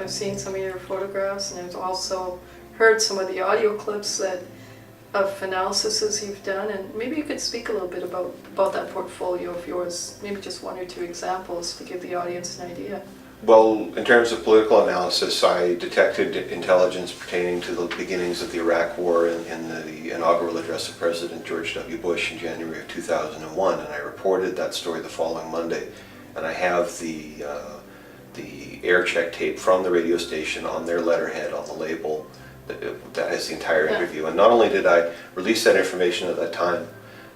I've seen some of your photographs, and I've also heard some of the audio clips of analyses you've done, and maybe you could speak a little bit about that portfolio of yours, maybe just one or two examples to give the audience an idea. Well, in terms of political analysis, I detected intelligence pertaining to the beginnings of the Iraq War in the inaugural address of President George W. Bush in January of 2001, and I reported that story the following Monday. And I have the air check tape from the radio station on their letterhead on the label that has the entire interview. And not only did I release that information at that time,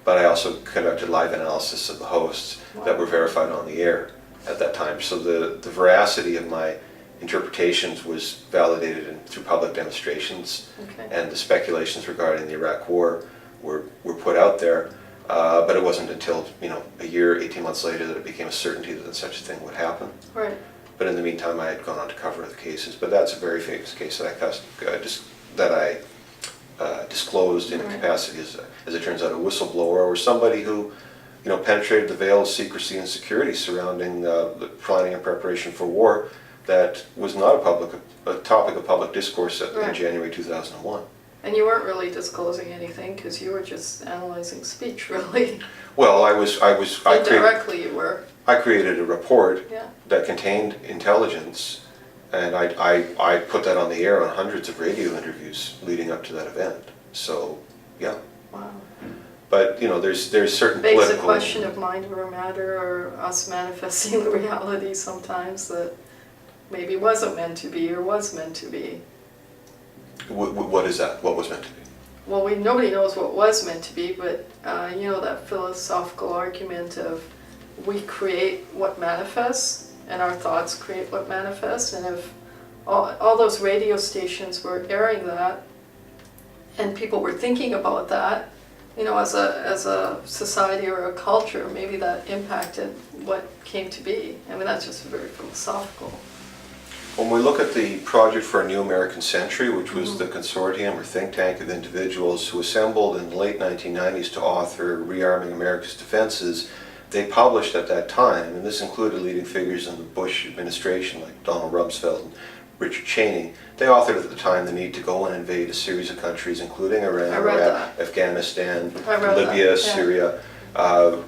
but I also conducted live analysis of the hosts that were verified on the air at that time. So the veracity of my interpretations was validated through public demonstrations, and the speculations regarding the Iraq War were put out there. But it wasn't until a year, 18 months later that it became a certainty that such a thing would happen. Right. But in the meantime, I had gone on to cover the cases. But that's a very famous case that I disclosed in capacity as it turns out, a whistleblower or somebody who penetrated the veil of secrecy and security surrounding the planning and preparation for war that was not a topic of public discourse in January 2001. And you weren't really disclosing anything because you were just analyzing speech, really. Well, Indirectly you were. I created a report that contained intelligence, and I put that on the air on hundreds of radio interviews leading up to that event. So, yeah. Wow. But there's certain begs political. The question of mind over matter, or us manifesting the reality sometimes that maybe wasn't meant to be or was meant to be. What is that? What was meant to be? Well, nobody knows what was meant to be, but that philosophical argument of we create what manifests, and our thoughts create what manifests, and if all those radio stations were airing that, and people were thinking about that, as a society or a culture, maybe that impacted what came to be. I mean, that's just very philosophical. When we look at the Project for a New American Century, which was the consortium or think tank of individuals who assembled in the late 1990s to author Rearming America's Defenses, they published at that time, and this included leading figures in the Bush administration like Donald Rumsfeld and Richard Cheney. They authored at the time the need to go and invade a series of countries, including Iran, Iraq, Afghanistan, Libya, Syria.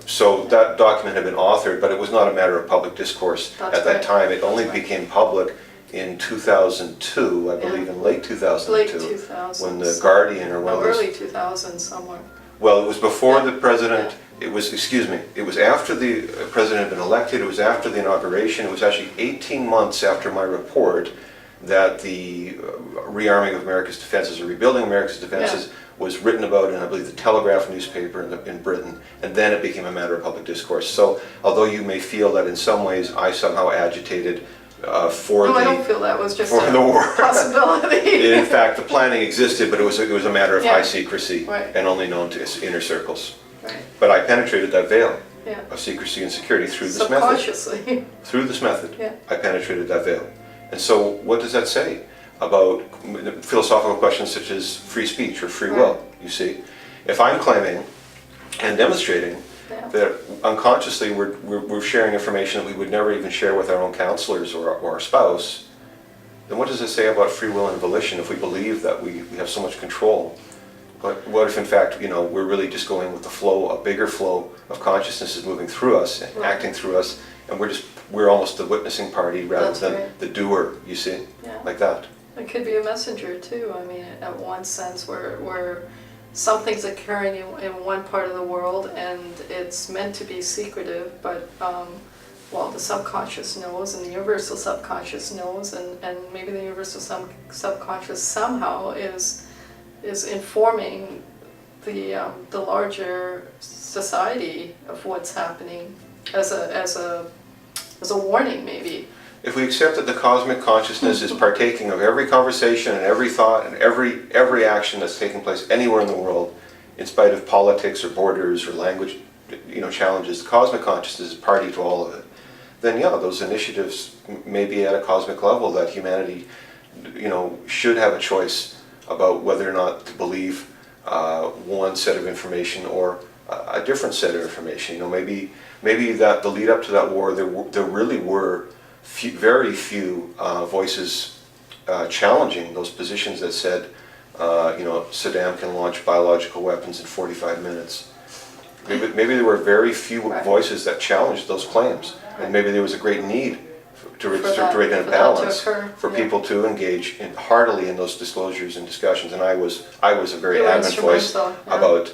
So that document had been authored, but it was not a matter of public discourse at that time. It only became public in 2002, I believe, in late 2002, late 2000s, when the Guardian or one of those, early 2000s somewhere. Well, it was before the president. It was it was after the president had been elected. It was after the inauguration. It was actually 18 months after my report that the rearming of America's defenses, or rebuilding America's defenses, was written about in, I believe, the Telegraph newspaper in Britain, and then it became a matter of public discourse. So, although you may feel that in some ways I somehow agitated for I don't feel that was just for the war possibility. In fact, the planning existed, but it was a matter of high secrecy and only known to inner circles. Right. But I penetrated that veil of secrecy and security through this method. Subconsciously. Through this method, I penetrated that veil. And so, what does that say about philosophical questions such as free speech or free will? You see, if I'm claiming and demonstrating that unconsciously we're sharing information that we would never even share with our own counselors or our spouse, then what does it say about free will and volition if we believe that we have so much control? But what if in fact, we're really just going with the flow, a bigger flow of consciousness is moving through us and acting through us, and we're almost the witnessing party rather than the doer, you see, like that. It could be a messenger too. I mean, at one sense where something's occurring in one part of the world and it's meant to be secretive, but the subconscious knows, and the universal subconscious knows, and maybe the universal subconscious somehow is informing the larger society of what's happening as a warning, maybe. If we accept that the cosmic consciousness is partaking of every conversation and every thought and every action that's taking place anywhere in the world, in spite of politics or borders or language, challenges, the cosmic consciousness is party to all of it. Then those initiatives may be at a cosmic level that humanity, should have a choice about whether or not to believe one set of information or a different set of information. Maybe that the lead up to that war, there really were very few voices challenging those positions that said, Saddam can launch biological weapons in 45 minutes. Maybe there were very few Right. voices that challenged those claims, Right. and maybe there was a great need to For create a that balance to occur, for yeah. people to engage heartily in those disclosures and discussions. And I was a very You were adamant voice instrumental, yeah. about.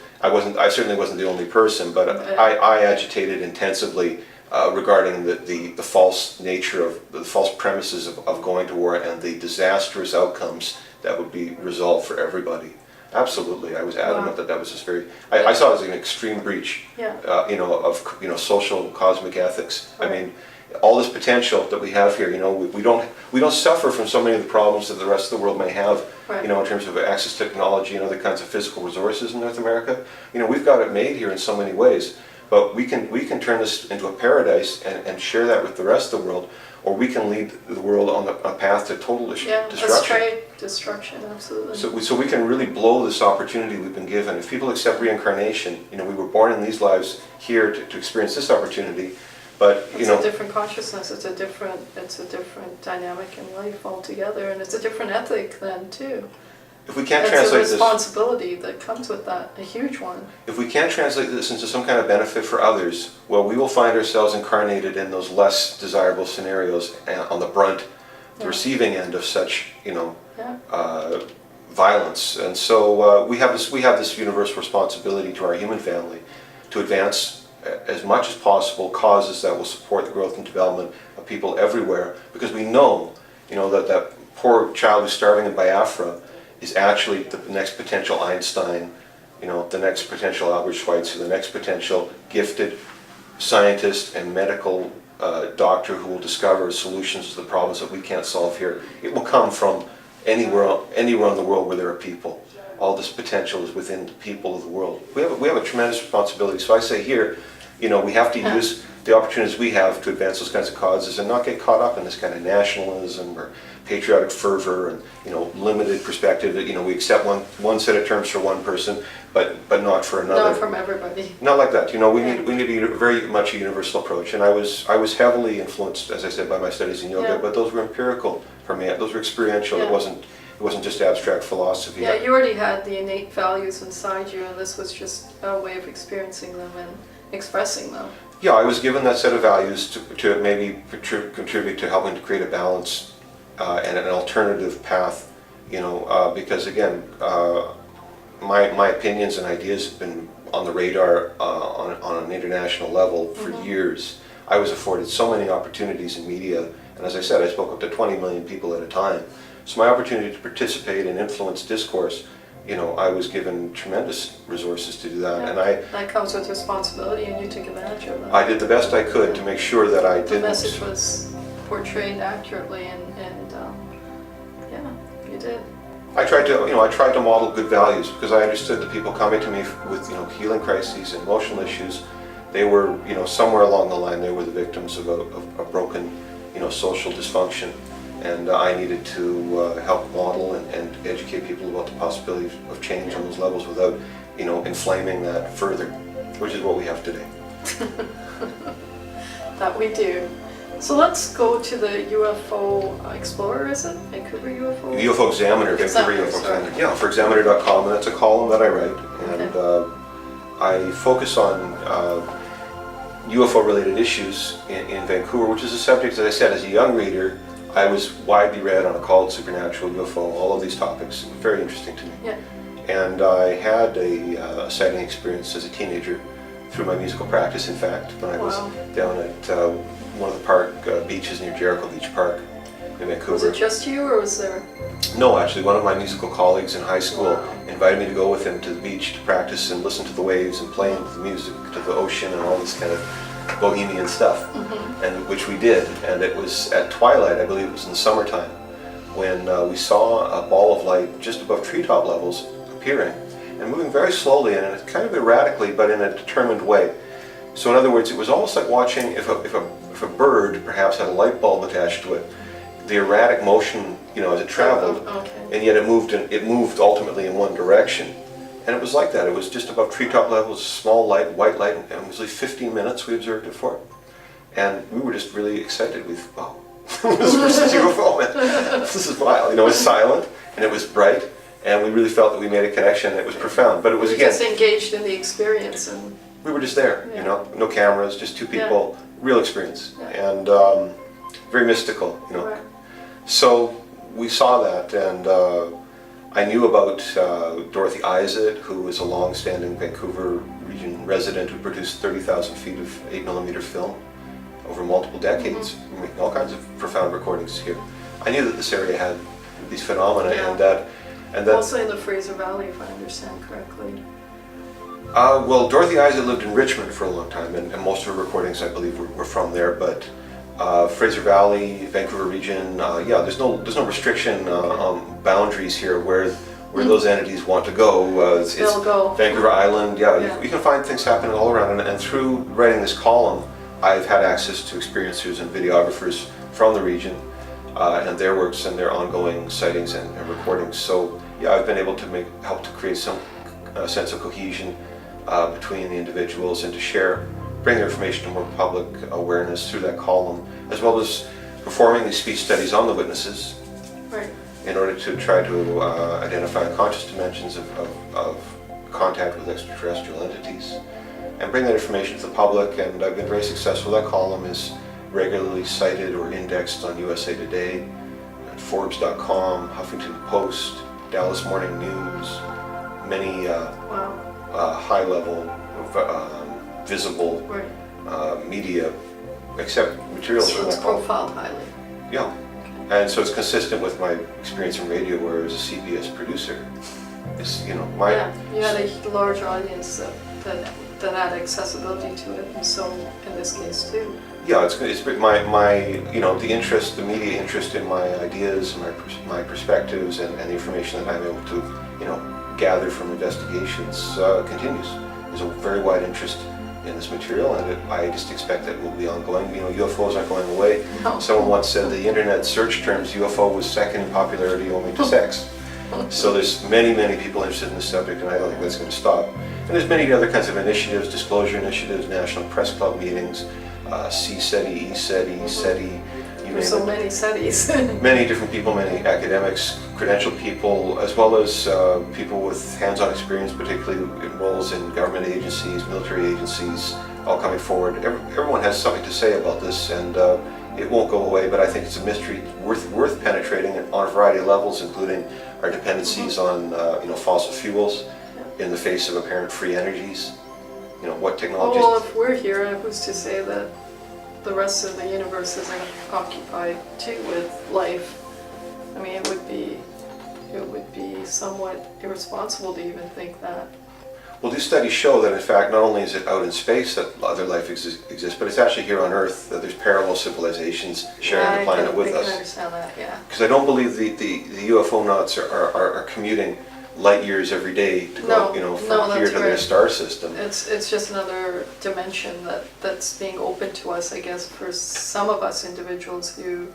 I certainly wasn't the only person, but Yeah. I agitated intensively regarding the false nature of the false premises of going to war and the disastrous outcomes that would be resolved for everybody. Absolutely, I was adamant Wow. that was just very. I saw it as an extreme breach, Yeah. of social cosmic ethics. I Right. mean, all this potential that we have here. We don't suffer from so many of the problems that the rest of the world may have. Right. In terms of access to technology and other kinds of physical resources in North America. We've got it made here in so many ways. But we can turn this into a paradise and share that with the rest of the world, or we can lead the world on a path to total Yeah, destruction. let's trade destruction, absolutely. So we can really blow this opportunity we've been given. If people accept reincarnation, we were born in these lives here to experience this opportunity, but It's a different consciousness, it's a different dynamic in life altogether, and it's a different ethic then too. if we can't It's a translate this, responsibility that comes with that, a huge one. if we can't translate this into some kind of benefit for others, well, we will find ourselves incarnated in those less desirable scenarios on the brunt, the Yeah. receiving end of such, Yeah, violence. And so we have this universal responsibility to our human family to advance as much as possible causes that will support the growth and development of people everywhere, because we know, that poor child who's starving in Biafra is actually the next potential Einstein, the next potential Albert Schweitzer, the next potential gifted scientist and medical doctor who will discover solutions to the problems that we can't solve here. It will come from anywhere in the world where there are people. All this potential is within the people of the world. We have a tremendous responsibility. So I say here, we have to use the opportunities we have to advance those kinds of causes and not get caught up in this kind of nationalism or patriotic fervor and limited perspective that we accept one set of terms for one person, but not for another. not from everybody. Not like that. We need very much a universal approach. And I was heavily influenced, as I said, by my studies in yoga, Yeah. but those were empirical for me. Those were experiential. Yeah. It wasn't just abstract philosophy. Yeah, you already had the innate values inside you, and this was just a way of experiencing them and expressing them. Yeah, I was given that set of values to maybe contribute to helping to create a balance and an alternative path, because again, my opinions and ideas have been on the radar on an international level for years. I was afforded so many opportunities in media, and as I said, I spoke up to 20 million people at a time. So my opportunity to participate and influence discourse, I was given tremendous resources to do that, Yeah. and That comes with responsibility, and you took advantage of that. I did the best I could to make sure that I The didn't. message was portrayed accurately, and yeah, you did. I tried to model good values because I understood that people coming to me with healing crises and emotional issues, they were somewhere along the line they were the victims of a broken social dysfunction, and I needed to help model and educate people about the possibility of change on those levels without inflaming that further, which is what we have today. That we do. So let's go to the UFO Explorer, is it? Vancouver UFO? The UFO Examiner, Vancouver Examiner, UFO sorry. Examiner. Yeah, for Examiner.com, and that's a column that I write, and I focus on UFO-related issues in Vancouver, which is a subject, as I said, as a young reader, I was widely read on occult, supernatural, UFO, all of these topics, very interesting to me. Yeah. And I had a sighting experience as a teenager through my musical practice, in fact, when I was Wow. down at one of the park beaches near Jericho Beach Park in Vancouver. Was it just you, or was there? No, actually, one of my musical colleagues in high school Wow. invited me to go with him to the beach to practice and listen to the waves and play the music to the ocean and all this kind of bohemian stuff, and which we did. And it was at twilight, I believe it was in the summertime, when we saw a ball of light just above treetop levels appearing and moving very slowly and kind of erratically, but in a determined way. So in other words, it was almost like watching if a bird perhaps had a light bulb attached to it, the erratic motion, as it traveled, Okay. and yet it moved ultimately in one direction. And it was like that. It was just above treetop levels, small light, white light, and it was like 15 minutes we observed it for. And we were just really excited. Wow, this person's UFO, man. This is wild. You know, it was silent and it was bright, and we really felt that we made a connection, and it was profound. But it was, You're again, just engaged in the experience, and we were just there, you Yeah. know, no cameras, just two people, real experience, Yeah. and very mystical, you know. right. So we saw that, and I knew about Dorothy Izett, who was a long-standing Vancouver region resident who produced 30,000 feet of 8mm film over multiple decades, making all kinds of profound recordings here. I knew that this area had these phenomena, Yeah. and that Also in the Fraser Valley, if I understand correctly. well, Dorothy Izett lived in Richmond for a long time, and most of her recordings, I believe, were from there. But Fraser Valley, Vancouver region, yeah, there's no restriction on boundaries here where those entities want to go. It's They'll go. Vancouver Island. Yeah, Yeah. You can find things happening all around. And through writing this column, I've had access to experiencers and videographers from the region and their works and their ongoing sightings and recordings. So yeah, I've been able to help to create some sense of cohesion between the individuals, and to bring their information to more public awareness through that column, as well as performing these speech studies on the witnesses Right. in order to try to identify unconscious dimensions of contact with extraterrestrial entities, and bring that information to the public. And I've been very successful. That column is regularly cited or indexed on USA Today, at Forbes.com, Huffington Post, Dallas Morning News, many Wow. high-level, visible Right. media, except materials So from it's that column. profiled highly. Yeah, and so it's consistent with my experience in radio, where I was a CBS producer. It's, you know, Yeah, you had a large audience that had accessibility to it, and so in this case too. Yeah, it's my you know, the interest, the media interest in my ideas, my perspectives, and the information that I'm able to, you know, gather from investigations continues. There's a very wide interest in this material, and I just expect that it will be ongoing. You know, UFOs aren't going away. No. Someone once said the internet search terms UFO was second in popularity only to sex. So there's many people interested in this subject, and I don't think that's going to stop. And there's many other kinds of initiatives, disclosure initiatives, National Press Club meetings, CSETI, ESETI, SETI, you name There's so it. many studies. Many different people, many academics, credentialed people, as well as people with hands-on experience, particularly in roles in government agencies, military agencies, all coming forward. Everyone has something to say about this, and it won't go away, but I think it's a mystery worth penetrating on a variety of levels, including our dependencies on you know, fossil fuels in the face of apparent free energies. You know, what technologies... Well, if we're here, who's to say that the rest of the universe isn't occupied too with life? I mean, it would be somewhat irresponsible to even think that. Well, these studies show that, in fact, not only is it out in space that other life exists, but it's actually here on Earth, that there's parallel civilizations sharing the planet with I us. can understand that, yeah. Because I don't believe the UFO nuts are commuting light years every day to go, No, you know, no, from here that's to their right. star system. It's just another dimension that's being opened to us, I guess, for some of us individuals who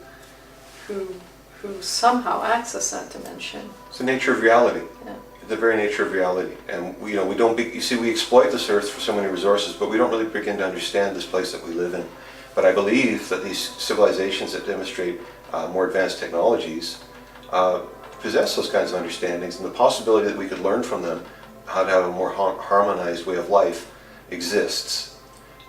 somehow access that dimension. It's the nature of reality. Yeah. The very nature of reality. And we, you know, you see, we exploit this Earth for so many resources, but we don't really begin to understand this place that we live in. But I believe that these civilizations that demonstrate more advanced technologies possess those kinds of understandings, and the possibility that we could learn from them how to have a more harmonized way of life exists.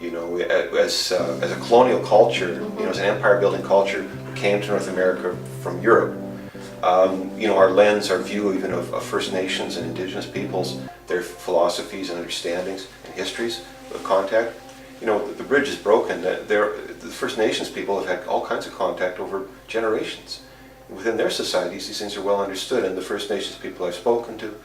You know, as a colonial culture, you know, as an empire-building culture who came to North America from Europe, you know, our lens, our view even of First Nations and Indigenous peoples, their philosophies and understandings and histories of contact, you know, the bridge is broken. The First Nations people have had all kinds of contact over generations. Within their societies, these things are well understood, and the First Nations people I've spoken to,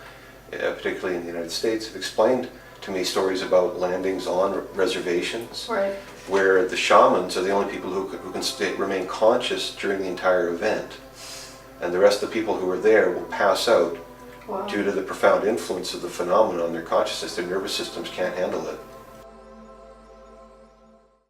particularly in the United States, have explained to me stories about landings on reservations, Right. where the shamans are the only people who can remain conscious during the entire event, and the rest of the people who are there will pass out Wow. due to the profound influence of the phenomenon on their consciousness. Their nervous systems can't handle it.